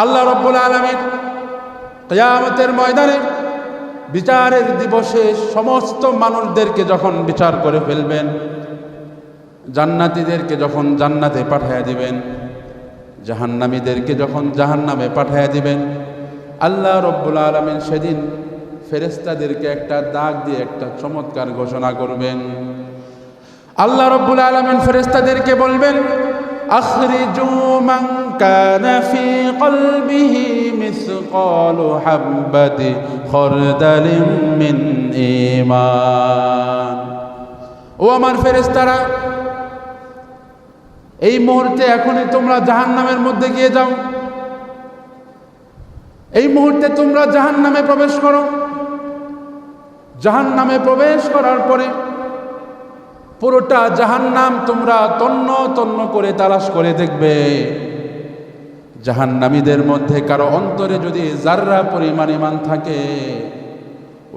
আল্লাহ রাব্বুল আলামিন কিয়ামতের ময়দানে বিচারের দিবসে সমস্ত মানুষদেরকে যখন বিচার করে ফেলবেন, জান্নাতীদেরকে যখন জান্নাতে পাঠিয়ে দিবেন, জাহান্নামীদেরকে যখন জাহান্নামে পাঠিয়ে দিবেন, আল্লাহ রাব্বুল আলামিন সেদিন ফেরেশতাদেরকে একটা দাগ দিয়ে একটা চমৎকার ঘোষণা করবেন। আল্লাহ রাব্বুল আলামিন ফেরেশতাদেরকে বলবেন, আখরিজু মান কানা ফি কলবিহি মিসকালু হাববাতি খরদালিন মিন ঈমান। ও আমার ফেরেশতারা, এই মুহূর্তে এখনই তোমরা জাহান্নামের মধ্যে গিয়ে যাও, এই মুহূর্তে তোমরা জাহান্নামে প্রবেশ করো। জাহান্নামে প্রবেশ করার পরে পুরোটা জাহান্নাম তোমরা তন্ন তন্ন করে তালাশ করে দেখবে। জাহান্নামীদের মধ্যে কারো অন্তরে যদি জাররা পরিমাণ ঈমান থাকে,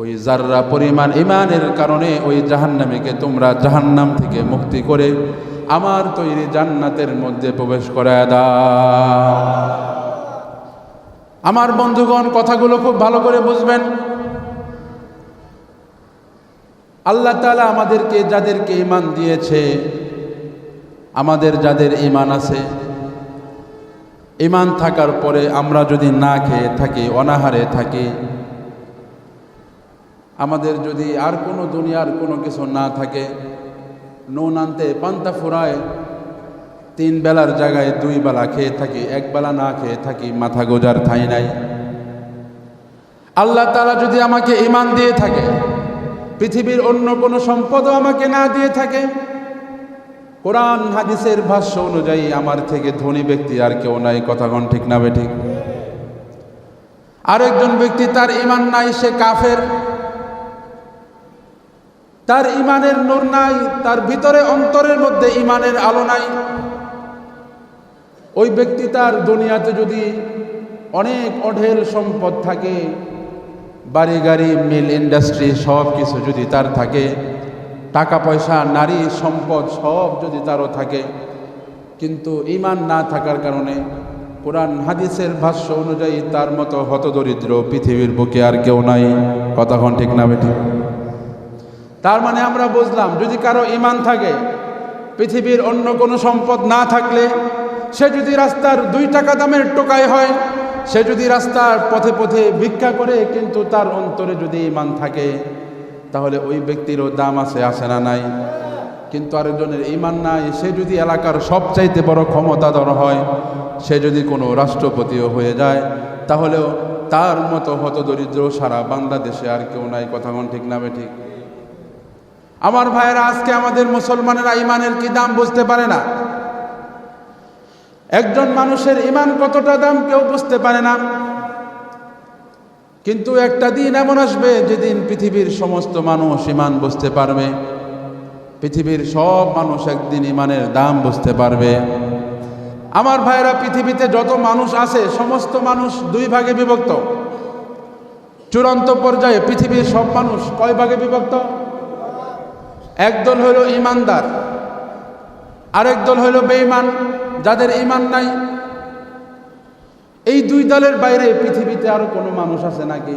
ওই জাররা পরিমাণ ঈমানের কারণে ওই জাহান্নামীকে তোমরা জাহান্নাম থেকে মুক্তি করে আমার তৈরি জান্নাতের মধ্যে প্রবেশ করায় দাও। আমার বন্ধুগণ, কথাগুলো খুব ভালো করে বুঝবেন। আল্লাহ তাআলা আমাদেরকে যাদেরকে ঈমান দিয়েছে, আমাদের যাদের ঈমান আছে, ঈমান থাকার পরে আমরা যদি না খেয়ে থাকি, অনাহারে থাকি, আমাদের যদি আর কোনো দুনিয়ার কোনো কিছু না থাকে, নুন আনতে পান্তা ফুরায়, 3 বেলার জায়গায় 2 বেলা খেয়ে থাকি, 1 বেলা না খেয়ে থাকি, মাথা গোজার ঠাঁই নাই। আল্লাহ তাআলা যদি আমাকে ঈমান দিয়ে থাকে, পৃথিবীর অন্য কোনো সম্পদও আমাকে না দিয়ে থাকে, কোরআন হাদিসের ভাষ্য অনুযায়ী আমার থেকে ধনী ব্যক্তি আর কেউ নাই। কথাগণ ঠিক না বেঠিক? আরেকজন ব্যক্তি তার ঈমান নাই, সে কাফের, তার ঈমানের নূর নাই, তার ভিতরে অন্তরের মধ্যে ঈমানের আলো নাই। ওই ব্যক্তি তার দুনিয়াতে যদি অনেক অঢেল সম্পদ থাকে, বাড়ি গাড়ি মিল ইন্ডাস্ট্রি সব কিছু যদি তার থাকে, টাকা পয়সা নারী সম্পদ সব যদি তারও থাকে, কিন্তু ঈমান না থাকার কারণে কোরআন হাদিসের ভাষ্য অনুযায়ী তার মতো হতদরিদ্র পৃথিবীর বুকে আর কেউ নাই। কথাক্ষণ ঠিক না বেঠিক? তার মানে আমরা বুঝলাম, যদি কারো ঈমান থাকে, পৃথিবীর অন্য কোনো সম্পদ না থাকলে, সে যদি রাস্তার 2 টাকা দামের টোকাই হয়, সে যদি রাস্তার পথে পথে ভিক্ষা করে, কিন্তু তার অন্তরে যদি ঈমান থাকে, তাহলে ওই ব্যক্তিরও দাম আছে, আসে না নাই? কিন্তু আরেকজনের ঈমান নাই, সে যদি এলাকার সবচাইতে বড় ক্ষমতাধর হয়, সে যদি কোনো রাষ্ট্রপতিও হয়ে যায়, তাহলেও তার মতো হতদরিদ্র সারা বাংলাদেশে আর কেউ নাই। কথাগণ ঠিক না বেঠিক? আমার ভাইয়েরা, আজকে আমাদের মুসলমানেরা ঈমানের কি দাম বুঝতে পারে না। একজন মানুষের ঈমান কতটা দাম কেউ বুঝতে পারে না। কিন্তু একটা দিন এমন আসবে যেদিন পৃথিবীর সমস্ত মানুষ ঈমান বুঝতে পারবে। পৃথিবীর সব মানুষ একদিন ঈমানের দাম বুঝতে পারবে। আমার ভাইয়েরা, পৃথিবীতে যত মানুষ আছে সমস্ত মানুষ 2 ভাগে বিভক্ত। চূড়ান্ত পর্যায়ে পৃথিবীর সব মানুষ কয় ভাগে বিভক্ত? একদল হইল ঈমানদার, আরেক দল হইল বেঈমান, যাদের ঈমান নাই। এই 2 দলের বাইরে পৃথিবীতে আরো কোনো মানুষ আছে নাকি?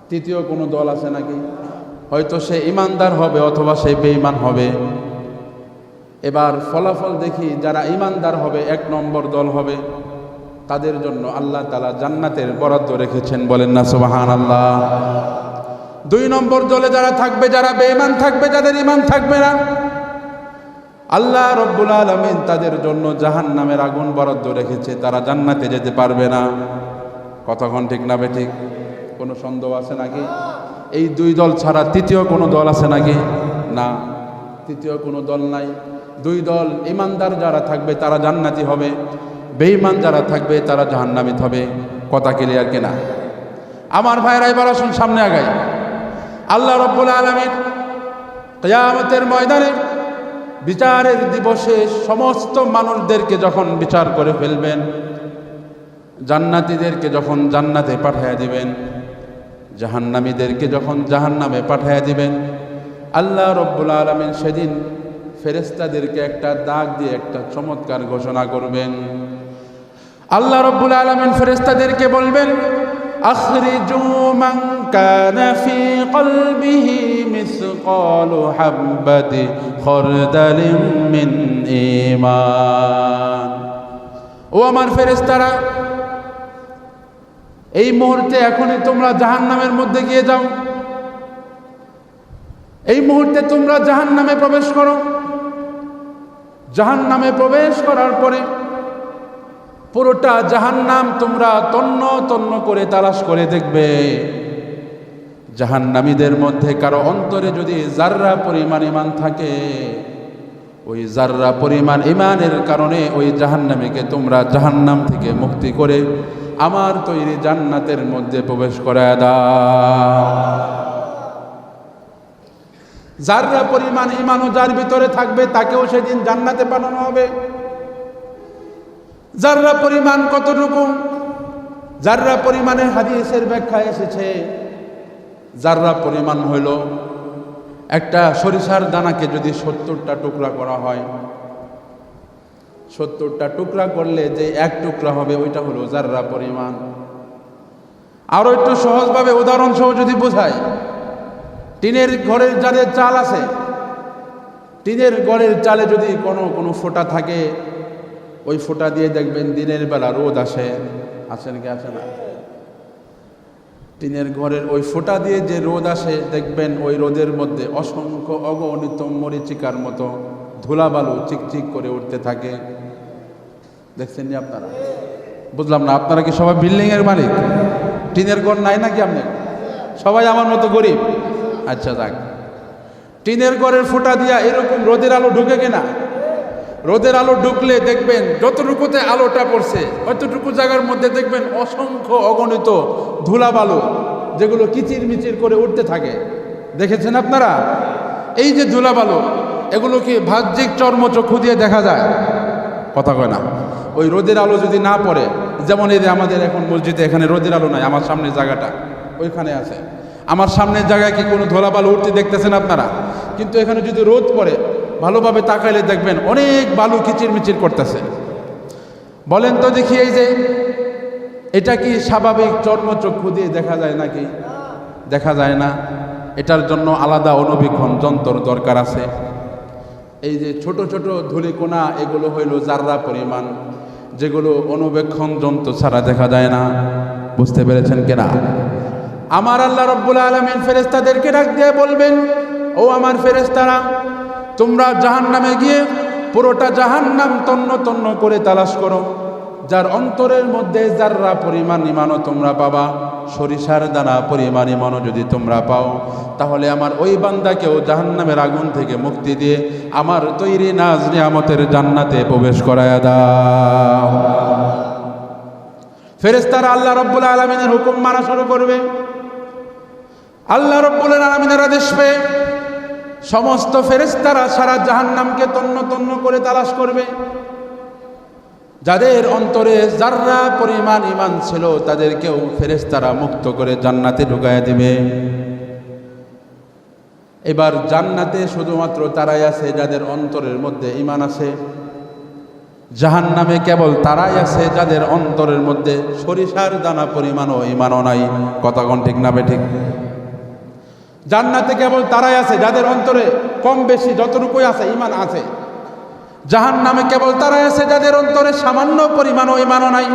তৃতীয় কোনো দল আছে নাকি? হয়তো সে ঈমানদার হবে অথবা সে বেঈমান হবে। এবার ফলাফল দেখি, যারা ঈমানদার হবে 1 নম্বর দল হবে, তাদের জন্য আল্লাহ তাআলা জান্নাতের বরাদ্দ রেখেছেন। বলেন না সুবহানাল্লাহ। 2 নম্বর দলে যারা থাকবে, যারা বেঈমান থাকবে, যাদের ঈমান থাকবে না, আল্লাহ রব্বুল আলামিন তাদের জন্য জাহান্নামের আগুন বরাদ্দ রেখেছে, তারা জান্নাতে যেতে পারবে না। কথাক্ষণ ঠিক না বেঠিক? কোনো সন্দেহ আছে নাকি? এই 2 দল ছাড়া তৃতীয় কোনো দল আছে নাকি? না, তৃতীয় কোনো দল নাই। 2 দল, ঈমানদার যারা থাকবে তারা জান্নাতি হবে, বেঈমান যারা থাকবে তারা জাহান্নামী হবে। কথা ক্লিয়ার কিনা? আমার ভাইরা, এবার আসুন সামনে আগাই। আল্লাহ রব্বুল আলামিন কিয়ামতের ময়দানে বিচারের দিবসে সমস্ত মানুষদেরকে যখন বিচার করে ফেলবেন, জান্নাতীদেরকে যখন জান্নাতে পাঠিয়ে দিবেন, জাহান্নামীদেরকে যখন জাহান্নামে পাঠিয়ে দিবেন, আল্লাহ রব্বুল আলামিন সেদিন ফেরেশতাদেরকে একটা দাগ দিয়ে একটা চমৎকার ঘোষণা করবেন। আল্লাহ রাব্বুল আলামিন ফেরেশতাদেরকে বলবেন, আখরিজু মান কানা ফি কলবিহি মিসকালু হাববাতি খরদালিন মিন ঈমান। ও আমার ফেরেশতারা, এই মুহূর্তে এখনই তোমরা জাহান্নামের মধ্যে গিয়ে যাও। এই মুহূর্তে তোমরা জাহান্নামে প্রবেশ করো। জাহান্নামে প্রবেশ করার পরে পুরোটা জাহান্নাম তোমরা তন্ন তন্ন করে তালাশ করে দেখবে। জাহান্নামীদের মধ্যে কারো অন্তরে যদি জাররা পরিমাণ ঈমান থাকে, ওই জাররা পরিমাণ ঈমানের কারণে ওই জাহান্নামীকে তোমরা জাহান্নাম থেকে মুক্তি করে আমার তৈরি জান্নাতের মধ্যে প্রবেশ করায় দাও। জাররা পরিমাণ ঈমানও যার ভিতরে থাকবে তাকেও সেদিন জান্নাতে পাঠানো হবে। জাররা পরিমাণ কতটুকু? জাররা পরিমাণের হাদিসের ব্যাখ্যা এসেছে, জাররা পরিমাণ হইল একটা সরিষার দানাকে যদি 70টা টুকরা করা হয়, 70টা টুকরা করলে যে এক টুকরা হবে ওইটা হলো জাররা পরিমাণ। আরো একটু সহজভাবে উদাহরণ সহ যদি বোঝাই, টিনের ঘরের যাদের চাল আছে, টিনের ঘরের চালে যদি কোনো ফোঁটা থাকে, ওই ফোঁটা দিয়ে দেখবেন দিনের বেলা রোদ আসে নাকি আসে না? টিনের ঘরের ওই ফোঁটা দিয়ে যে রোদ আসে, দেখবেন ওই রোদের মধ্যে অসংখ্য অগণিত মরিচিকার মতো ধুলাবালু চিকচিক করে উঠতে থাকে। দেখছেন নি আপনারা? বুঝলাম না, আপনারা কি সবাই বিল্ডিং এর মালিক? টিনের ঘর নাই নাকি আপনি? সবাই আমার মতো গরিব? আচ্ছা যাক, টিনের ঘরের ফোঁটা দিয়া এরকম রোদের আলো ঢুকে কিনা? রোদের আলো ঢুকলে দেখবেন যতটুকুতে আলোটা পড়ছে অতটুকু জায়গার মধ্যে দেখবেন অসংখ্য অগণিত ধুলাবালু, যেগুলো কিচির মিচির করে উঠতে থাকে। দেখেছেন আপনারা? এই যে ধুলাবালু, এগুলো কি বাহ্যিক চর্মচক্ষু দিয়ে দেখা যায়? কথা কয় না। ওই রোদের আলো যদি না পড়ে, যেমন এই যে আমাদের এখন মসজিদে এখানে রোদের আলো নাই, আমার সামনের জায়গাটা ওইখানে আছে, আমার সামনের জায়গায় কি কোনো ধুলাবালু উঠতে দেখতেছেন আপনারা? কিন্তু এখানে যদি রোদ পড়ে ভালোভাবে তাকাইলে দেখবেন অনেক বালু কিচির মিচির করতেছে। বলেন তো দেখি, এই যে এটা কি স্বাভাবিক চর্মচক্ষু দিয়ে দেখা যায় নাকি? দেখা যায় না। এটার জন্য আলাদা অনুবীক্ষণ যন্ত্র দরকার আছে। এই যে ছোট ছোট ধূলিকণা, এগুলো হইল জাররা পরিমাণ, যেগুলো অনুবীক্ষণ যন্ত্র ছাড়া দেখা যায় না। বুঝতে পেরেছেন কিনা? আমার আল্লাহ রাব্বুল আলামিন ফেরেশতাদেরকে ডাক দিয়ে বলবেন, ও আমার ফেরেশতারা, তোমরা জাহান্নামে গিয়ে পুরোটা জাহান্নাম তন্ন তন্ন করে তালাশ করো। যার অন্তরের মধ্যে জাররা পরিমাণ ঈমানও তোমরা পাবা, সরিষার দানা পরিমাণ ঈমানও যদি তোমরা পাও, তাহলে আমার ওই বান্দাকেও জাহান্নামের আগুন থেকে মুক্তি দিয়ে আমার তৈরি নাজ নিয়ামতের জান্নাতে প্রবেশ করায়া দাও। ফেরেশতারা আল্লাহ রাব্বুল আলামিনের হুকুম মানা শুরু করবে। আল্লাহ রাব্বুল আলামিনের আদেশ পেয়ে সমস্ত ফেরেশতারা সারা জাহান্নামকে তন্ন তন্ন করে তালাশ করবে। যাদের অন্তরে জাররা পরিমাণ ঈমান ছিল তাদেরকেও ফেরেশতারা মুক্ত করে জান্নাতে ঢুকায় দিবে। এবার জান্নাতে শুধুমাত্র তারাই আছে যাদের অন্তরের মধ্যে ঈমান আছে। জাহান্নামে কেবল তারাই আছে যাদের অন্তরের মধ্যে সরিষার দানা পরিমাণও ঈমানও নাই। কথা কোন ঠিক না বেঠিক? জান্নাতে কেবল তারাই আছে যাদের অন্তরে কম বেশি যতটুকুই আছে ঈমান আছে। জাহান্নামে কেবল তারাই আছে যাদের অন্তরে সামান্য পরিমাণও ঈমানও নাই।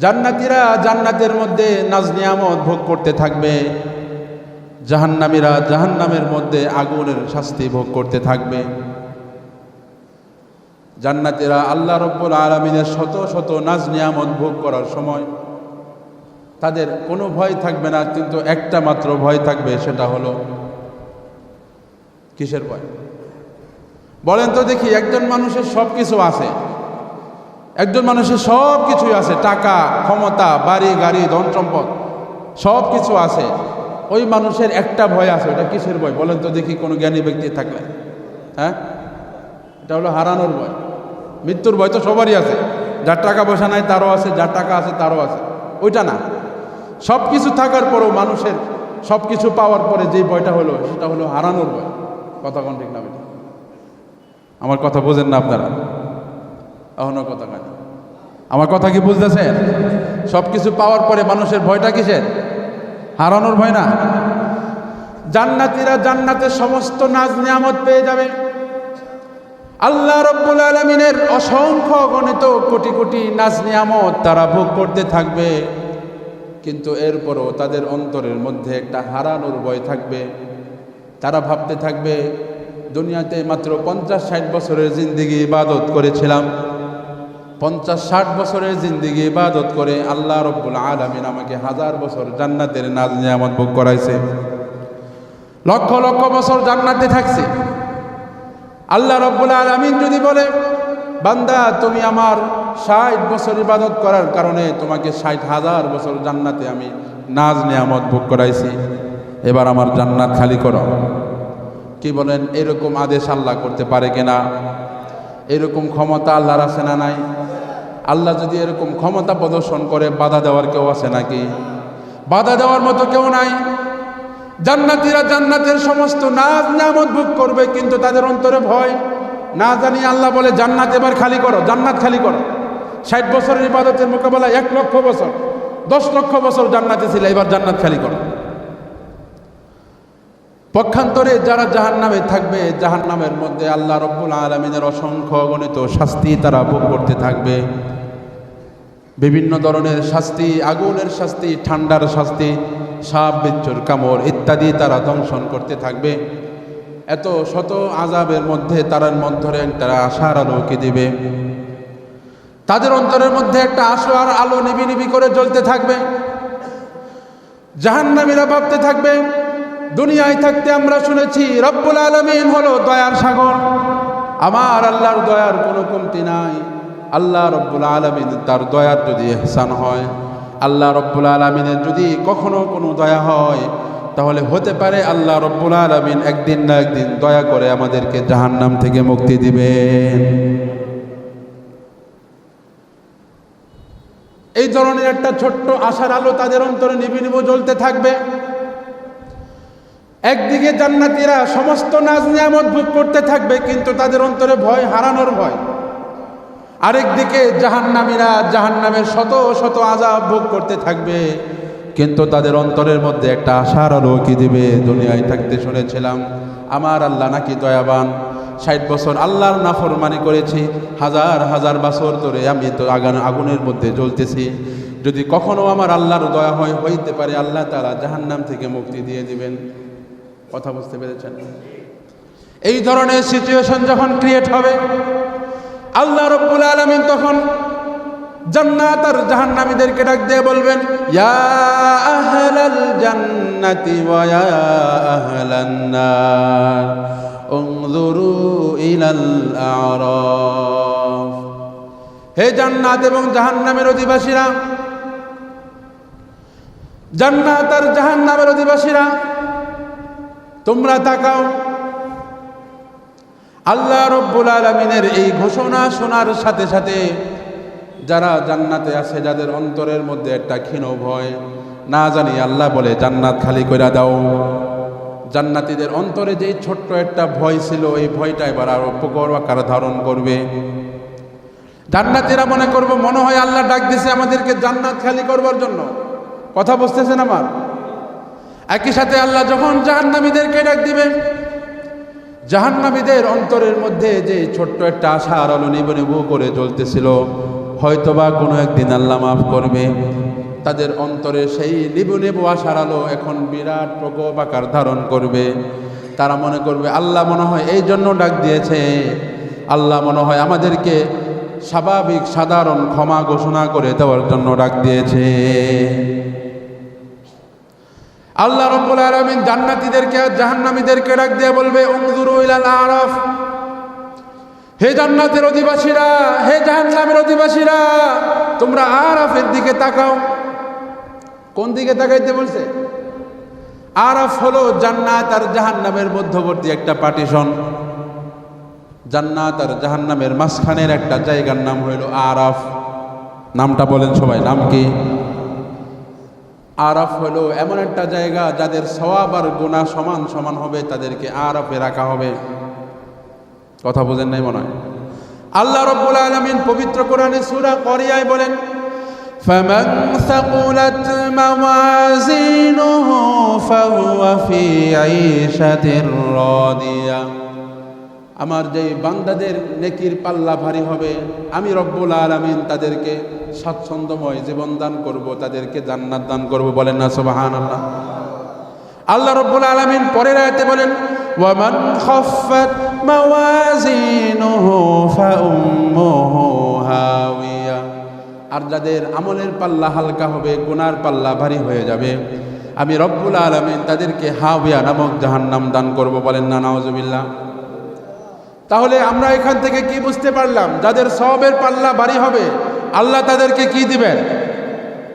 জান্নাতীরা জান্নাতের মধ্যে নাজ নিয়ামত ভোগ করতে থাকবে, জাহান্নামীরা জাহান্নামের মধ্যে আগুনের শাস্তি ভোগ করতে থাকবে। জান্নাতীরা আল্লাহ রাব্বুল আলামিনের শত শত নাজ নিয়ামত ভোগ করার সময় তাদের কোনো ভয় থাকবে না, কিন্তু একটা মাত্র ভয় থাকবে, সেটা হলো কিসের ভয়? বলেন তো দেখি। একজন মানুষের সব কিছু আছে, একজন মানুষের সব কিছুই আছে, টাকা, ক্ষমতা, বাড়ি গাড়ি, ধন সম্পদ সব কিছু আছে। ওই মানুষের একটা ভয় আছে, ওটা কিসের ভয়? বলেন তো দেখি কোনো জ্ঞানী ব্যক্তি থাকলে। হ্যাঁ, এটা হলো হারানোর ভয়। মৃত্যুর ভয় তো সবারই আছে, যার টাকা পয়সা নাই তারও আছে, যার টাকা আছে তারও আছে। ওইটা না, সব কিছু থাকার পরেও মানুষের সব কিছু পাওয়ার পরে যে ভয়টা হলো সেটা হলো হারানোর ভয়। কথা কোন ঠিক না? আমার কথা বোঝেন না আপনারা? এখনো কথা কেন? আমার কথা কি বুঝতেছেন? সব কিছু পাওয়ার পরে মানুষের ভয়টা কিসের? হারানোর ভয় না। জান্নাতীরা জান্নাতের সমস্ত নাজ নিয়ামত পেয়ে যাবে। আল্লাহ রাব্বুল আলামিনের অসংখ্য গণিত কোটি কোটি নাজ নিয়ামত তারা ভোগ করতে থাকবে, কিন্তু এরপরও তাদের অন্তরের মধ্যে একটা হারানোর ভয় থাকবে। তারা ভাবতে থাকবে, দুনিয়াতে মাত্র 50-60 বছরের জিন্দেগি ইবাদত করেছিলাম, 50-60 বছরের জিন্দেগি ইবাদত করে আল্লাহ রাব্বুল আলামিন আমাকে 1000 বছর জান্নাতের নাজ নিয়ামত ভোগ করাইছে, লক্ষ লক্ষ বছর জান্নাতে থাকছে। আল্লাহ রাব্বুল আলামিন যদি বলে, বান্দা তুমি আমার 60 বছর ইবাদত করার কারণে তোমাকে 60,000 বছর জান্নাতে আমি নাজ নিয়ামত ভোগ করাইছি, এবার আমার জান্নাত খালি করো। কি বলেন? এরকম আদেশ আল্লাহ করতে পারে কিনা? এরকম ক্ষমতা আল্লাহর আছে না নাই? আল্লাহ যদি এরকম ক্ষমতা প্রদর্শন করে, বাধা দেওয়ার কেউ আছে নাকি? বাধা দেওয়ার মতো কেউ নাই। জান্নাতীরা জান্নাতের সমস্ত নাজ নিয়ামত ভোগ করবে, কিন্তু তাদের অন্তরে ভয়। না জানি আল্লাহ বলে, জান্নাত এবার খালি করো, জান্নাত খালি করো। 60 বছরের ইবাদতের মোকাবেলায় 1 লক্ষ বছর, 10 লক্ষ বছর জান্নাতে ছিল, এবার জান্নাত খালি করো। পক্ষান্তরে যারা জাহান্নামে থাকবে, জাহান্নামের মধ্যে আল্লাহ রাব্বুল আলামিনের অসংখ্য গণিত শাস্তি তারা ভোগ করতে থাকবে। বিভিন্ন ধরনের শাস্তি, আগুনের শাস্তি, ঠান্ডার শাস্তি, সাপ বিচ্ছুর কামড় ইত্যাদি তারা দংশন করতে থাকবে। এত শত আযাবের মধ্যে তারার মধ্যে তারা আশার আলো কি দিবে। তাদের অন্তরের মধ্যে একটা আশার আলো নিবি নিবি করে জ্বলতে থাকবে। জাহান্নামীরা ভাবতে থাকবে, দুনিয়ায় থাকতে আমরা শুনেছি রব্বুল আলামিন হলো দয়ার সাগর, আমার আল্লাহর দয়ার কোনো কমতি নাই। আল্লাহ রব্বুল আলামিন তার দয়ার যদি ইহসান হয়, আল্লাহ রব্বুল আলামিনের যদি কখনো কোনো দয়া হয়, তাহলে হতে পারে আল্লাহ রব্বুল আলামিন একদিন না একদিন দয়া করে আমাদেরকে জাহান্নাম থেকে মুক্তি দিবেন। এই ধরনের একটা ছোট্ট আশার আলো তাদের অন্তরে নিবি নিবি জ্বলতে থাকবে। একদিকে জান্নাতীরা সমস্ত নাজ নিয়ামত ভোগ করতে থাকবে, কিন্তু তাদের অন্তরে ভয়, হারানোর ভয়। আরেকদিকে জাহান্নামীরা জাহান্নামের শত শত আযাব ভোগ করতে থাকবে, কিন্তু তাদের অন্তরের মধ্যে একটা আশার আলো কি দিবে। দুনিয়ায় থাকতে শুনেছিলাম আমার আল্লাহ নাকি দয়াবান, 60 বছর আল্লাহর নাফরমানি করেছি, হাজার হাজার বছর ধরে আমি তো আগুনের মধ্যে জ্বলতেছি, যদি কখনো আমার আল্লাহর দয়া হয়, হইতে পারে আল্লাহ তাআলা জাহান্নাম থেকে মুক্তি দিয়ে দিবেন। কথা বুঝতে পেরেছেন? এই ধরনের সিচুয়েশন যখন ক্রিয়েট হবে, আল্লাহ রাব্বুল আলামিন তখন জান্নাত আর জাহান্নামীদেরকে ডাক দিয়ে বলবেন, ইয়া আহলাল জান্নাতি ওয়া ইয়া আহলান নার উনজুরু ইলাল আ'রাফ। হে জান্নাত এবং জাহান্নামের অধিবাসীরা, জান্নাত আর জাহান্নামের অধিবাসীরা, তোমরা তাকাও। আল্লাহ রাব্বুল আলামিনের এই ঘোষণা শোনার সাথে সাথে যারা জান্নাতে আছে, যাদের অন্তরের মধ্যে একটা ক্ষীণ ভয়, না জানি আল্লাহ বলে জান্নাত খালি করে দাও। জান্নাতীদের অন্তরে যেই ছোট্ট একটা ভয় ছিল, এই ভয়টা এবার আরো প্রকট আকার ধারণ করবে। জান্নাতীরা মনে করবে, মনে হয় আল্লাহ ডাক দিছে আমাদেরকে জান্নাত খালি করবার জন্য। কথা বুঝতেছেন আমার? একই সাথে আল্লাহ যখন জাহান্নামীদেরকে ডাক দিবেন, জাহান্নামীদের অন্তরের মধ্যে যে ছোট্ট একটা আশার আলো নিবু নিবু করে জ্বলতেছিল, হয়তোবা কোনো একদিন আল্লাহ মাফ করবে। তাদের অন্তরে সেই নিবু নিবু আশার আলো এখন বিরাট প্রকোপ আকার ধারণ করবে। তারা মনে করবে, আল্লাহ মনে হয় এই জন্য ডাক দিয়েছে, আল্লাহ মনে হয় আমাদেরকে স্বাভাবিক সাধারণ ক্ষমা ঘোষণা করে দেওয়ার জন্য ডাক দিয়েছে। আল্লাহ রাব্বুল আলামিন জান্নাতীদেরকে আর জাহান্নামীদেরকে ডাক দিয়ে বলবে, উনজুরু ইলাল আ'রাফ। হে জান্নাতের অধিবাসীরা, হে জাহান্নামের অধিবাসীরা, তোমরা আরাফের দিকে তাকাও। কোন দিকে তাকাইতে বলছে? আরাফ হলো জান্নাত আর জাহান্নামের মধ্যবর্তী একটা পার্টিশন। জান্নাত আর জাহান্নামের মাঝখানের একটা জায়গার নাম হইল আরাফ। নামটা বলেন সবাই, নাম কি? আরাফ হলো এমন একটা জায়গা যাদের সওয়াব আর গুনাহ সমান সমান হবে, তাদেরকে আরাফে রাখা হবে। কথা বুঝেন নাই মনে হয়? আল্লাহ রাব্বুল আলামিন পবিত্র কোরআনে সূরা করিয়ায় বলেন, ফামান সাকুলাত মাওয়াজিনুহু ফাহুয়া ফি আইশাতির রাদিয়া। আমার যে বান্দাদের নেকির পাল্লা ভারী হবে, আমি রব্বুল আলামিন তাদেরকে স্বাচ্ছন্দ্যময় জীবন দান করব, তাদেরকে জান্নাত দান করব। বলেন না সুবহানাল্লাহ। আল্লাহ রব্বুল আলামিন পরের আয়াতে বলেন, ওয়ামান খাফফাত মাওয়াজিনুহু ফাউম্মুহু হাওিয়া। আর যাদের আমলের পাল্লা হালকা হবে, গুনার পাল্লা ভারী হয়ে যাবে, আমি রব্বুল আলামিন তাদেরকে হাওিয়া নামক জাহান্নাম দান করব। বলেন না নাউজুবিল্লাহ। তাহলে আমরা এখান থেকে কি বুঝতে পারলাম? যাদের সওয়াবের পাল্লা ভারী হবে, আল্লাহ তাদেরকে কি দিবেন?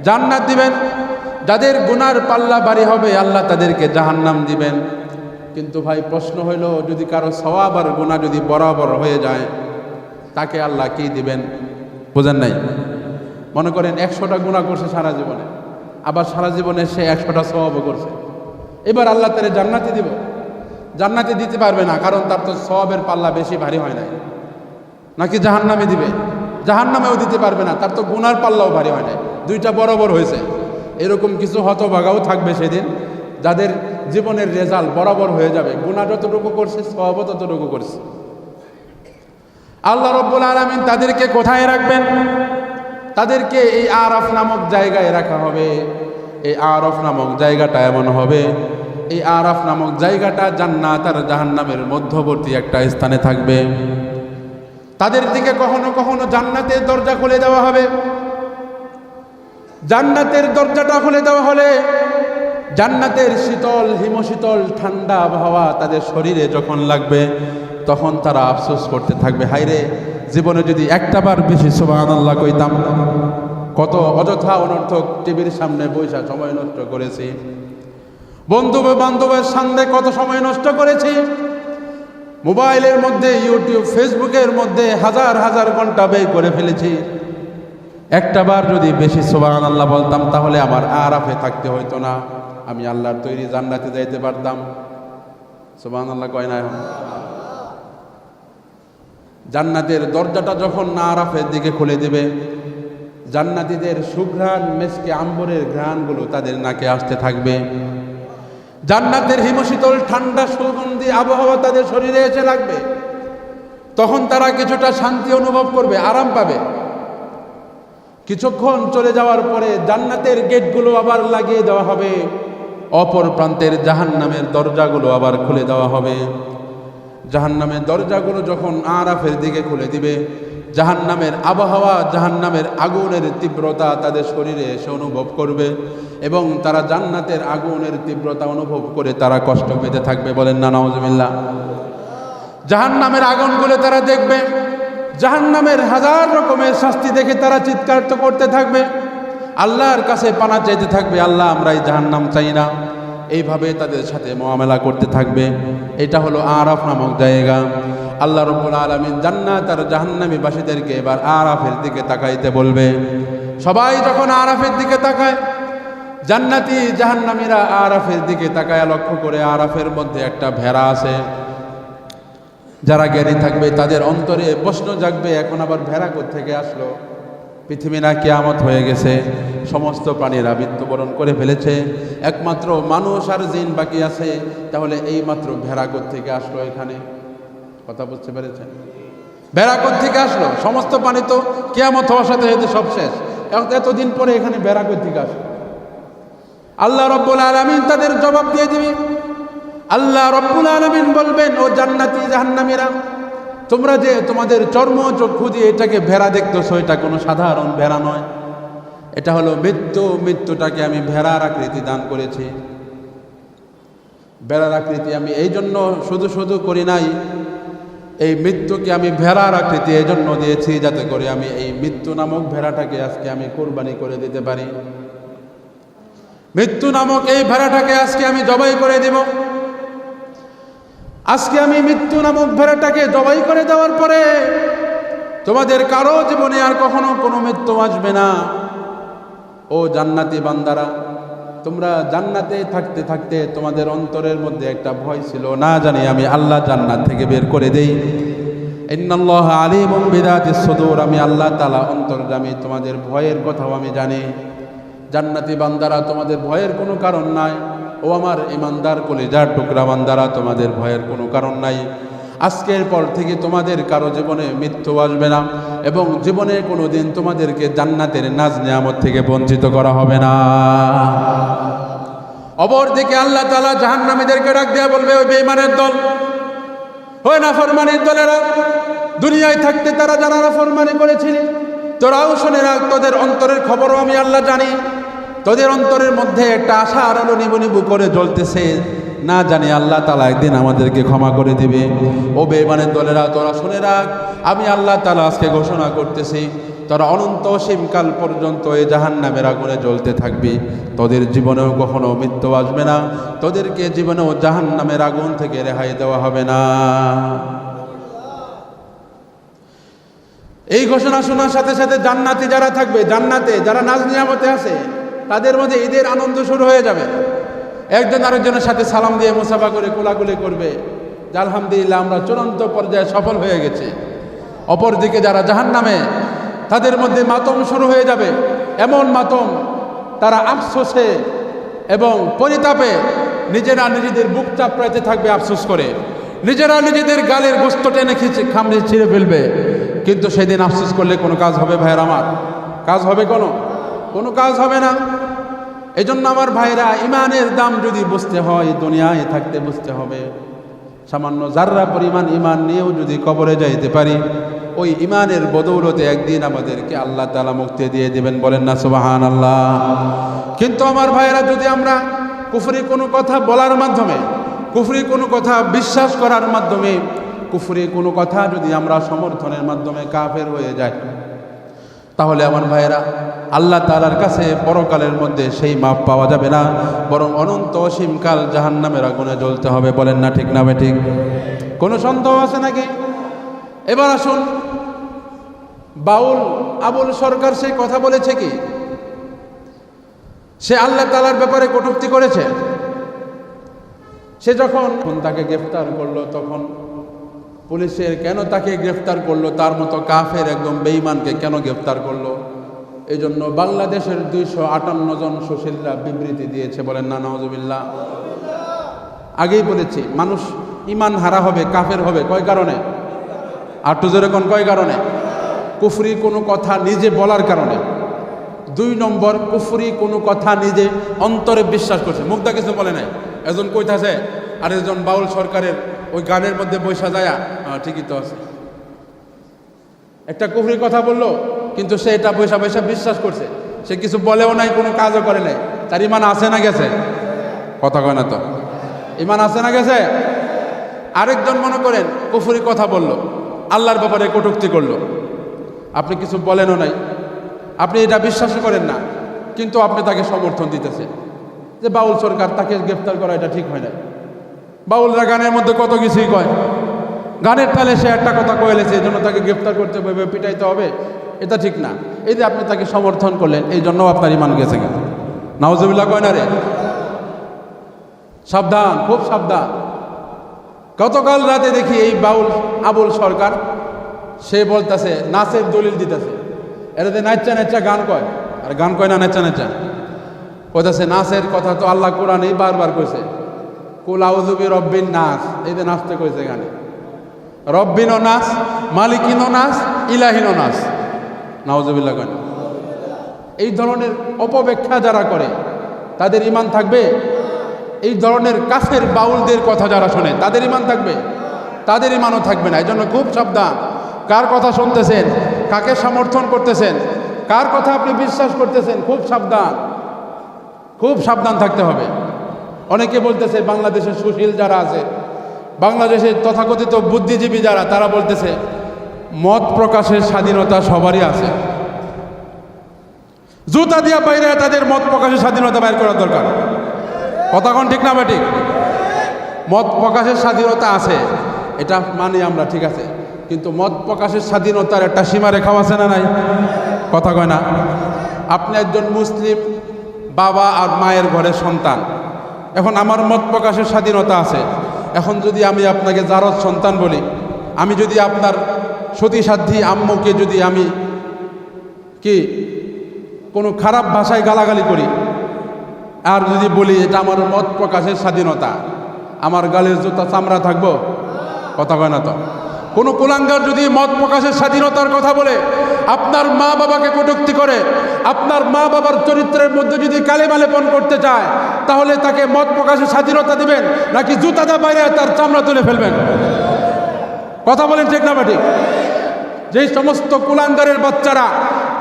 জান্নাত দিবেন। যাদের গুনার পাল্লা ভারী হবে, আল্লাহ তাদেরকে জাহান্নাম দিবেন। কিন্তু ভাই প্রশ্ন হইল, যদি কারো সওয়াব আর গুনাহ যদি বরাবর হয়ে যায়, তাকে আল্লাহ কি দিবেন? বুঝেন নাই? মনে করেন 100টা গুনাহ করছে সারা জীবনে, আবার সারা জীবনে সে 100টা সওয়াবও করছে, এবার আল্লাহ তারে জান্নাতি দিব? জান্নাতে দিতে পারবে না, কারণ তার তো সওয়াবের পাল্লা বেশি ভারী হয় নাই। নাকি জাহান্নামে দিবে? জাহান্নামেও দিতে পারবে না, তার তো গুনার পাল্লাও ভারী হয় নাই, দুইটা বরাবর হয়েছে। এরকম কিছু হতভাগাও থাকবে সেদিন, যাদের জীবনের রেজাল্ট বরাবর হয়ে যাবে, গুনাহ যতটুকু করছে সওয়াবও ততটুকু করছে। আল্লাহ রাব্বুল আলামিন তাদেরকে কোথায় রাখবেন? তাদেরকে এই আরাফ নামক জায়গায় রাখা হবে। এই আরাফ নামক জায়গাটা এমন হবে, এই আরাফ নামক জায়গাটা জান্নাত আর জাহান্নামের মধ্যবর্তী একটা স্থানে থাকবে। তাদের দিকে কখনো কখনো জান্নাতের দরজা খুলে দেওয়া হবে। জান্নাতের দরজাটা খুলে দেওয়া হলে জান্নাতের শীতল হিমশীতল ঠান্ডা আবহাওয়া তাদের শরীরে যখন লাগবে, তখন তারা আফসোস করতে থাকবে, হায়রে জীবনে যদি একটাবার বেশি সুবহানাল্লাহ কইতাম, কত অযথা অনর্থক টিভির সামনে বসে সময় নষ্ট করেছি, বন্ধু বান্ধবের সামনে কত সময় নষ্ট করেছি, মোবাইলের মধ্যে ইউটিউব ফেসবুকের মধ্যে হাজার হাজার ঘন্টা ব্যয় করে ফেলেছি। একটাবার যদি বেশি সুবহানাল্লাহ বলতাম, তাহলে আমার আরাফে থাকতে হইতো না, আমি আল্লাহর তৈরি জান্নাতে যাইতে পারতাম। সুবহানাল্লাহ কয় না? জান্নাতের দরজাটা যখন না আরাফের দিকে খুলে দিবে, জান্নাতীদের সুঘ্রাণ মেসকে আম্বরের ঘ্রাণগুলো তাদের নাকে আসতে থাকবে। জান্নাতের হিমশীতল ঠান্ডা সুগন্ধি আবহাওয়া তাদের শরীরে এসে লাগবে। তখন তারা কিছুটা শান্তি অনুভব করবে, আরাম পাবে। কিছুক্ষণ চলে যাওয়ার পরে জান্নাতের গেটগুলো আবার লাগিয়ে দেওয়া হবে, অপর প্রান্তের জাহান্নামের দরজাগুলো আবার খুলে দেওয়া হবে। জাহান্নামের দরজাগুলো যখন আরাফের দিকে খুলে দিবে, জাহান্নামের আবহাওয়া, জাহান্নামের আগুনের তীব্রতা তাদের শরীরে এসে অনুভব করবে, এবং তারা জান্নাতের আগুনের তীব্রতা অনুভব করে তারা কষ্ট পেতে থাকবে। বলেন না নাউজুবিল্লাহ। জাহান্নামের আগুনগুলো তারা দেখবে, জাহান্নামের হাজার রকমের শাস্তি দেখে তারা চিৎকার তো করতে থাকবে, আল্লাহর কাছে পানা চাইতে থাকবে, আল্লাহ আমরা এই জাহান্নাম চাই না। এইভাবে তাদের সাথে মুআমালা করতে থাকবে। এটা হলো আরাফ নামক জায়গা। আল্লাহ রাব্বুল আলামিন জান্নাত আর জাহান্নামী বাসীদেরকে এবার আরাফের দিকে তাকাইতে বলবে। সবাই যখন আরাফের দিকে তাকায়, জান্নাতি জাহান্নামীরা আরাফের দিকে তাকায়, লক্ষ্য করে আরাফের মধ্যে একটা ভেড়া আছে। যারা জ্ঞানী থাকবে তাদের অন্তরে প্রশ্ন জাগবে, এখন আবার ভেড়া কোত্থেকে আসলো? পৃথিবী না কিয়ামত হয়ে গেছে, সমস্ত প্রাণীরা মৃত্যুবরণ করে ফেলেছে, একমাত্র মানুষ আর জিন বাকি আছে, তাহলে এই মাত্র ভেড়া কোত্থেকে আসলো এখানে? কথা বুঝতে পেরেছেন? ভেড়া কোত্থেকে আসলো? সমস্ত প্রাণী তো কিয়ামত হওয়ার সাথে সাথে সব শেষ, এতদিন পরে এখানে ভেড়া কোত্থেকে আসলো? আল্লাহ রাব্বুল আলামিন তাদের জবাব দিয়ে দিবে। আল্লাহ রাব্বুল আলামিন বলবেন, ও জান্নাতি জাহান্নামীরা, তোমরা যে তোমাদের চর্ম চক্ষু দিয়ে এটাকে ভেড়া দেখতেছো, এটা কোনো সাধারণ ভেড়া নয়, এটা হলো মৃত্যু। মৃত্যুটাকে আমি ভেড়ার আকৃতি দান করেছি। ভেড়ার আকৃতি আমি এই জন্য শুধু শুধু করি নাই, এই মৃত্যুকে আমি ভেড়ার আকৃতি এই জন্য দিয়েছি যাতে করে আমি এই মৃত্যু নামক ভেড়াটাকে আজকে আমি কোরবানি করে দিতে পারি। মৃত্যু নামক এই ভেড়াটাকে আজকে আমি জবাই করে দেব। আজকে আমি মৃত্যু নামক ভেড়াটাকে জবাই করে দেওয়ার পরে তোমাদের কারো জীবনে আর কখনো কোনো মৃত্যু আসবে না। ও জান্নাতি বান্দারা, তোমরা জান্নাতে থাকতে থাকতে তোমাদের অন্তরের মধ্যে একটা ভয় ছিল, না জানি আমি আল্লাহ জান্নাত থেকে বের করে দেই, ইন্নাল্লাহা আলিমুম বিযাতিস সুদূর, আমি আল্লাহ তাআলা অন্তর্যামী, তোমাদের ভয়ের কথাও আমি জানি। জান্নাতি বান্দারা, তোমাদের ভয়ের কোনো কারণ নাই। ও আমার ইমানদার কলিজার টুকরা বান্দারা, তোমাদের ভয়ের কোনো কারণ নাই। আজকের পর থেকে তোমাদের কারো জীবনে মৃত্যু আসবে না এবং জীবনে কোনো দিন তোমাদেরকে জান্নাতের নাজ নিয়ামত থেকে বঞ্চিত করা হবে না। অপরদিকে আল্লাহ তাআলা জাহান্নামীদেরকে ডাক দেয়া বলবে, ওই বেঈমানের দল, ওই নাফরমানির দলেরা, দুনিয়ায় থাকতে তারা যারা নাফরমানি করেছিলি, তোরাও শুনে রাখ, তোদের অন্তরের খবরও আমি আল্লাহ জানি। তোদের অন্তরের মধ্যে একটা আশার আলো নিবু নিবু করে জ্বলতেছে, না জানি আল্লাহ তাআলা একদিন আমাদেরকে ক্ষমা করে দিবে। ও বেঈমানের দলেরা, তোরা শুনে রাখ, আমি আল্লাহ তাআলা আজকে ঘোষণা করতেছি, তোরা অনন্ত অসীমকাল পর্যন্ত এই জাহান্নামের আগুনে জ্বলতে থাকবি। তোদের জীবনেও কখনো মৃত্যু আসবে না, তোদেরকে জীবনেও জাহান্নামের আগুন থেকে রেহাই দেওয়া হবে না। এই ঘোষণা শোনার সাথে সাথে জান্নাতি যারা থাকবে, জান্নাতে যারা নাজ নিয়ামতে আছে, তাদের মধ্যে ঈদের আনন্দ শুরু হয়ে যাবে। একজন আরেকজনের সাথে সালাম দিয়ে মুসাফা করে কোলাকুলি করবে, যে আলহামদুলিল্লাহ আমরা চূড়ান্ত পর্যায়ে সফল হয়ে গেছি। অপরদিকে যারা জাহান্নামে, তাদের মধ্যে মাতম শুরু হয়ে যাবে। এমন মাতম, তারা আফসোসে এবং পরিতাপে নিজেরা নিজেদের বুক চাপড়াইতে থাকবে আফসোস করে, নিজেরা নিজেদের গালের গোস্ত টেনে খামড়ে ছিঁড়ে ফেলবে। কিন্তু সেদিন আফসোস করলে কোনো কাজ হবে ভাইয়ের আমার? কাজ হবে? কোনো কাজ হবে না। এজন্য আমার ভাইরা, ইমানের দাম যদি বুঝতে হয়, দুনিয়ায় থাকতে বুঝতে হবে। সামান্য জাররা পরিমাণ ইমান নিয়েও যদি কবরে যাইতে পারি, ওই ইমানের বদৌলতে একদিন আমাদেরকে আল্লাহ তাআলা মুক্তি দিয়ে দিবেন, বলেন না সুবহানাল্লাহ। কিন্তু আমার ভাইরা, যদি আমরা কুফরি কোনো কথা বলার মাধ্যমে, কুফরি কোনো কথা বিশ্বাস করার মাধ্যমে, কুফরি কোনো কথা যদি আমরা সমর্থনের মাধ্যমে কাফের হয়ে যাই, তাহলে আমার ভাইরা, আল্লাহ তাআলার কাছে পরকালের মধ্যে সেই মাপ পাওয়া যাবে না, বরং অনন্ত অসীমকাল জাহান্নামের আগুনে জ্বলতে হবে। বলেন না ঠিক না বেঠিক? কোনো সন্দেহ আছে নাকি? এবার আসুন, বাউল আবুল সরকার সে কথা বলেছে কি? সে আল্লাহ তাআলার ব্যাপারে কটূক্তি করেছে। সে যখন তাকে গ্রেফতার করলো, তখন পুলিশের কেন তাকে গ্রেফতার করলো, তার মতো কাফের একদম বেঈমানকে কেন গ্রেফতার করলো? এই জন্য বাংলাদেশের 258 জন সুশীলরা বিবৃতি দিয়েছে। বলেন না নাউজুবিল্লাহ? আগেই বলেছি, মানুষ ইমান হারা হবে, কাফের হবে কয় কারণে? আর একটু জোরে কোন কয় কারণে? কুফরি কোনো কথা নিজে বলার কারণে। 2 নম্বর, কুফরি কোনো কথা নিজে অন্তরে বিশ্বাস করছে, মুখটা কিছু বলে নাই। একজন কইতাছে, আর একজন বাউল সরকারের ওই গানের মধ্যে বৈশা যায়, ঠিকই তো আছে, একটা কুফরি কথা বললো, কিন্তু সে এটা বৈশা বৈশা বিশ্বাস করছে। সে কিছু বলেও নাই, কোনো কাজও করে নাই। তার ইমান আছে না গেছে? কথা কয় না তো? ইমান আছে না গেছে? আরেকজন মনে করেন কুফরি কথা বলল, আল্লাহর ব্যাপারে কটূক্তি করলো, আপনি কিছু বলেনও নাই, আপনি এটা বিশ্বাস করেন না, কিন্তু আপনি তাকে সমর্থন দিতেছেন যে বাউল সরকার, তাকে গ্রেফতার করা এটা ঠিক হয় না। বাউলরা গানের মধ্যে কত কিছুই কয়, গানের তালে সে একটা কথা কয়েলেছে, এই জন্য তাকে গ্রেফতার করতে হবে, পিটাইতে হবে, এটা ঠিক না। এই যে আপনি তাকে সমর্থন করলেন, এই জন্য আপনার ইমান গেছে গেছে। নাউজুবিল্লাহ কয় না রে? সাবধান, খুব সাবধান। গতকাল রাতে দেখি এই বাউল আবুল সরকার, সে বলতেছে, নাচের দলিল দিতেছে, এটাতে নাচা নাচা গান কয়, আর গান কয় না নাচা নাচা, কইতাছে নাচের কথা তো আল্লাহ কোরআনেই বারবার কইছে, কুল আউযু বিরব্বিন নাস, এই যে নাচতে কইছে গানে, রব্বিনও নাচ, মালিকিনও নাচ, ইলাহিনও নাচ। নাউজুবিল্লাহ কয় না? এই ধরনের অপব্যাখ্যা যারা করে, তাদের ইমান থাকবে? এই ধরনের কাফের বাউলদের কথা যারা শোনে, তাদের ইমান থাকবে? তাদের ইমানও থাকবে না। এই জন্য খুব সাবধান, কার কথা শুনতেছেন, কাকে সমর্থন করতেছেন, কার কথা আপনি বিশ্বাস করতেছেন, খুব সাবধান, খুব সাবধান থাকতে হবে। অনেকে বলতেছে, বাংলাদেশের সুশীল যারা আছে, বাংলাদেশের তথাকথিত বুদ্ধিজীবী যারা, তারা বলতেছে মত প্রকাশের স্বাধীনতা সবারই আছে, জুতা দিয়া বাইরে তাদের মত প্রকাশের স্বাধীনতা বাইর করার দরকার। কথা কোন ঠিক না বা ঠিক? মত প্রকাশের স্বাধীনতা আছে, এটা মানি আমরা, ঠিক আছে, কিন্তু মত প্রকাশের স্বাধীনতার একটা সীমারেখাও আছে না নাই? কথা কয় না? আপনি একজন মুসলিম বাবা আর মায়ের ঘরের সন্তান, এখন আমার মত প্রকাশের স্বাধীনতা আছে। এখন যদি আমি আপনাকে জারজ সন্তান বলি, আমি যদি আপনার সতীসাধ্যী আম্মুকে যদি আমি কি কোনো খারাপ ভাষায় গালাগালি করি আর যদি বলি এটা আমার মত প্রকাশের স্বাধীনতা, আমার গালের জুতা চামড়া থাকবো? কথা কয় না তো। কোনো কুলাঙ্গার যদি মত প্রকাশের স্বাধীনতার কথা বলে আপনার মা বাবাকে কটূক্তি করে, আপনার মা বাবার চরিত্রের মধ্যে যদি কালিমা লেপন করতে চায়, তাহলে তাকে মত প্রকাশের স্বাধীনতা দিবেন নাকি জুতাটা বাইরে তার চামড়া তুলে ফেলবেন? কথা বলেন ঠিক না ঠিক? যেই সমস্ত কুলাঙ্গারের বাচ্চারা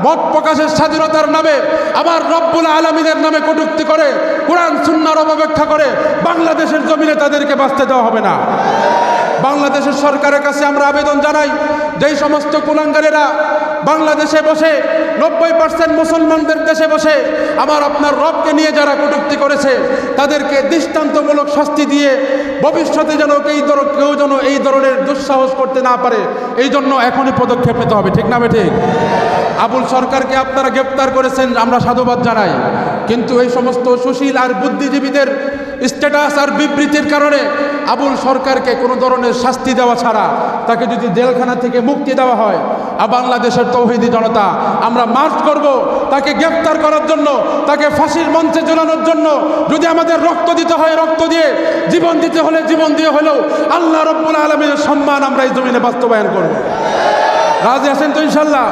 মত প্রকাশের স্বাধীনতার নামে আবার রব্বুল আলামিনের নামে কটূক্তি করে, কোরআন সুন্নাহর অপব্যাখ্যা করে, বাংলাদেশের জমিনে তাদেরকে বাঁচতে দেওয়া হবে না। বাংলাদেশের সরকারের কাছে আমরা আবেদন জানাই, যেই সমস্ত কুলাঙ্গারেরা বাংলাদেশে বসে 90% মুসলমানদের দেশে বসে আমার আপনার রবকে নিয়ে যারা কটূক্তি করেছে, তাদেরকে দৃষ্টান্তমূলক শাস্তি দিয়ে ভবিষ্যতে যেন কেউ যেন এই ধরনের দুঃসাহস করতে না পারে, এই জন্য এখনই পদক্ষেপ নিতে হবে। ঠিক না ঠিক? আবুল সরকারকে আপনারা গ্রেপ্তার করেছেন, আমরা সাধুবাদ জানাই, কিন্তু এই সমস্ত সুশীল আর বুদ্ধিজীবীদের স্ট্যাটাস আর বিবৃতির কারণে আবুল সরকারকে কোনো ধরনের শাস্তি দেওয়া ছাড়া তাকে যদি জেলখানা থেকে মুক্তি দেওয়া হয়, আর বাংলাদেশের তৌহিদি জনতা আমরা মার্চ করব তাকে গ্রেপ্তার করার জন্য, তাকে ফাঁসির মঞ্চে ঝোলানোর জন্য। যদি আমাদের রক্ত দিতে হয় রক্ত দিয়ে, জীবন দিতে হলে জীবন দিয়ে হলেও আল্লাহ রব্বুল আলামিনের সম্মান আমরা এই জমিনে বাস্তবায়ন করব। রাজি আছেন তো ইনশাল্লাহ?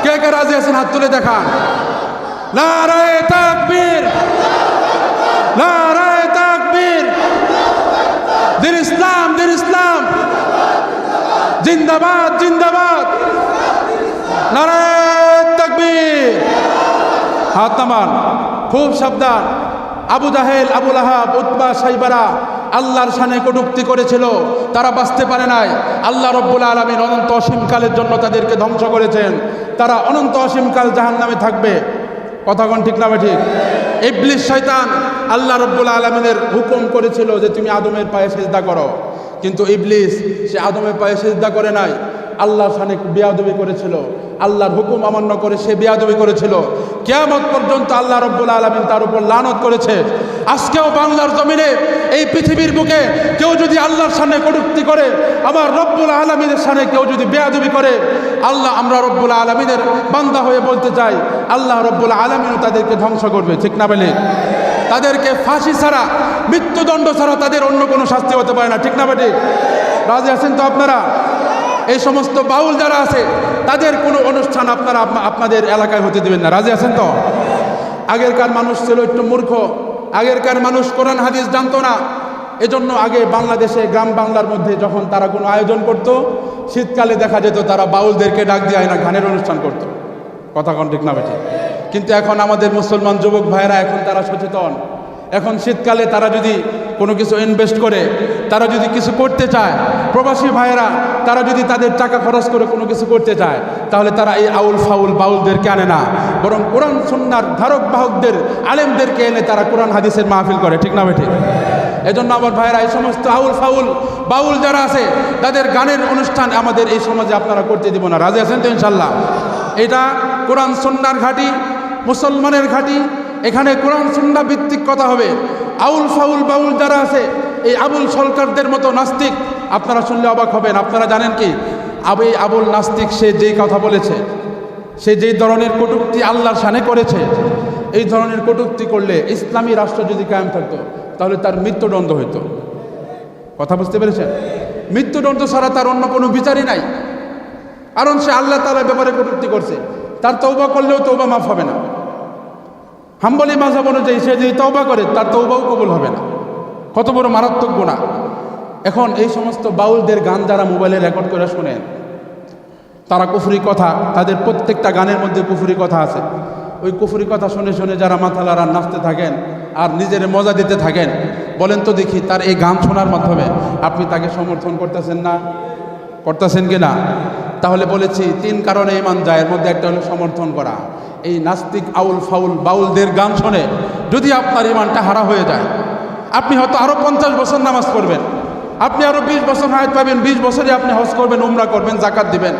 কে কে রাজি আছেন হাত তুলে দেখান। নারায়ে তাকবীর, নারায়ে তাকবীর। দিন ইসলাম, দিন ইসলাম জিন্দাবাদ, জিন্দাবাদ। নারায়ে তাকবীর। হাত নামান, খুব সাবধান। আবু জাহেল, আবু লাহাব, উতবা, সাইবারা আল্লাহর শানে কটূক্তি করেছিল, তারা বাঁচতে পারে নাই। আল্লাহ রব্বুল আলামিন অনন্ত অসীমকালের জন্য তাদেরকে ধ্বংস করেছেন, তারা অনন্ত অসীমকাল জাহান্নামে থাকবে। কথা কোন ঠিক না ঠিক? ইবলিস শয়তান আল্লাহ রব্বুল আলামিনের হুকুম করেছিল যে তুমি আদমের পায়ে সিজদা করো, কিন্তু ইবলিস সে আদমের পায়ে সিজদা করে নাই, আল্লাহর শানে বেয়াদবি করেছিল, আল্লাহর হুকুম অমান্য করে সে বেয়াদবি করেছিল। কিয়ামত পর্যন্ত আল্লাহ রব্বুল আলামিন তার উপর লানত করেছে। আজকেও বাংলার জমিনে এই পৃথিবীর বুকে কেউ যদি আল্লাহর শানে কটূক্তি করে, আমার রব্বুল আলামিনের শানে কেউ যদি বেয়াদবি করে, আমরা রব্বুল আলামিনের বান্দা হয়ে বলতে চাই, আল্লাহ রব্বুল আলামিনও তাদেরকে ধ্বংস করবে। ঠিক না বলে? তাদেরকে ফাঁসি ছাড়া, মৃত্যুদণ্ড ছাড়া তাদের অন্য কোনো শাস্তি হতে পারে না। ঠিক না বেটি? রাজি আছেন তো আপনারা? এই সমস্ত বাউল যারা আছে তাদের কোনো অনুষ্ঠান আপনারা আপনাদের এলাকায় হতে দেবেন না। রাজি আছেন তো? আগেরকার মানুষ ছিল একটু মূর্খ, আগেরকার মানুষ কোরআন হাদিস জানতো না, এজন্য আগে বাংলাদেশে গ্রাম বাংলার মধ্যে যখন তারা কোনো আয়োজন করত, শীতকালে দেখা যেত তারা বাউলদেরকে ডাক দিয়ে আয়না গানের অনুষ্ঠান করত। কথা কোন ঠিক না বেটি? কিন্তু এখন আমাদের মুসলমান যুবক ভাইয়েরা এখন তারা সচেতন। এখন শীতকালে তারা যদি কোনো কিছু ইনভেস্ট করে, তারা যদি কিছু করতে চায়, প্রবাসী ভাইয়েরা তারা যদি তাদের টাকা খরচ করে কোনো কিছু করতে চায়, তাহলে তারা এই আউল ফাউল বাউলদেরকে আনে না, বরং কোরআন সুন্নাহর ধারক বাহকদের, আলেমদেরকে এনে তারা কোরআন হাদিসের মাহফিল করে। ঠিক না বেঠিক? এজন্য আমার ভাইয়েরা এই সমস্ত আউল ফাউল বাউল যারা আছে তাদের গানের অনুষ্ঠান আমাদের এই সমাজে আপনারা করতে দিব না। রাজি আছেন তো ইনশাল্লাহ? এটা কোরআন সুন্নাহর ঘাঁটি, মুসলমানের ঘাঁটি, এখানে কোরআন সুন্নাহ ভিত্তিক কথা হবে। আউল ফাউল বাউল যারা আছে, এই আবুল সরকারদের মতো নাস্তিক, আপনারা শুনলে অবাক হবেন। আপনারা জানেন কি আবুল নাস্তিক সে যেই কথা বলেছে, সে যেই ধরনের কটূক্তি আল্লাহর শানে করেছে, এই ধরনের কটূক্তি করলে ইসলামী রাষ্ট্র যদি কায়েম থাকতো তাহলে তার মৃত্যুদণ্ড হইতো। কথা বুঝতে পেরেছেন? মৃত্যুদণ্ড ছাড়া তার অন্য কোনো বিচারই নাই, কারণ সে আল্লাহ তাআলার ব্যাপারে কটূক্তি করছে। তার তওবা করলেও তওবা মাফ হবে না। হাম্বলি মাযহাব অনুযায়ী সে যদি তওবা করে তার তওবাও কবুল হবে না। কত বড় মারাত্মক গুনাহ। এখন এই সমস্ত বাউলদের গান যারা মোবাইলে রেকর্ড করে শোনেন, তারা কুফরি কথা, তাদের প্রত্যেকটা গানের মধ্যে কুফরি কথা আছে। ওই কুফরি কথা শুনে শুনে যারা মাথা লড়া নাচতে থাকেন আর নিজের মজা দিতে থাকেন, বলেন তো দেখি তার এই গান শোনার মাধ্যমে আপনি তাকে সমর্থন করতেছেন না? করতেছেন কি না? তাহলে বলেছি 3 কারণে ঈমান যায়, এর মধ্যে একটা হলো সমর্থন করা। এই নাস্তিক আউল ফাউল বাউলদের গান শুনে যদি আপনার ঈমানটা হারা হয়ে যায়, আপনি হয়তো আরও 50 বছর নামাজ পড়বেন, আপনি আরও 20 বছর হায়াত পাবেন, 20 বছরই আপনি হজ করবেন, উমরা করবেন, জাকাত দিবেন,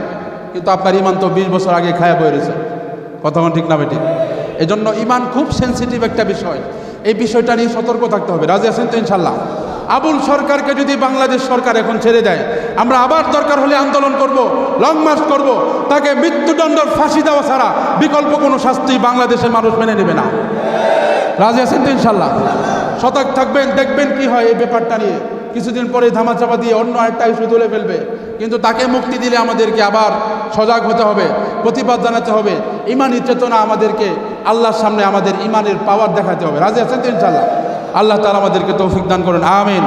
কিন্তু আপনার ঈমান তো 20 বছর আগে খায়া বয়ে রয়েছে। কথা ঠিক না বেঠিক? এই জন্য ঈমান খুব সেন্সিটিভ একটা বিষয়, এই বিষয়টা নিয়ে সতর্ক থাকতে হবে। রাজি আছেন তো ইনশাল্লাহ? আবুল সরকারকে যদি বাংলাদেশ সরকার এখন ছেড়ে দেয়, আমরা আবার দরকার হলে আন্দোলন করব, লং মার্চ করব, তাকে মৃত্যুদণ্ড ফাঁসি দেওয়া ছাড়া বিকল্প কোনো শাস্তি বাংলাদেশের মানুষ মেনে নেবে না। রাজি আছেন তো ইনশাল্লাহ? সতর্ক থাকবেন, দেখবেন কি হয় এই ব্যাপারটা নিয়ে। কিছুদিন পরে ধামাচাপা দিয়ে অন্য একটা ইস্যু তুলে ফেলবে, কিন্তু তাকে মুক্তি দিলে আমাদেরকে আবার সজাগ হতে হবে, প্রতিবাদ জানাতে হবে, ইমানি চেতনা আমাদেরকে আল্লাহর সামনে আমাদের ইমানের পাওয়ার দেখাতে হবে। রাজি আছেন তো ইনশাল্লাহ? আল্লাহ তাআলা আমাদেরকে তৌফিক দান করুন, আমিন।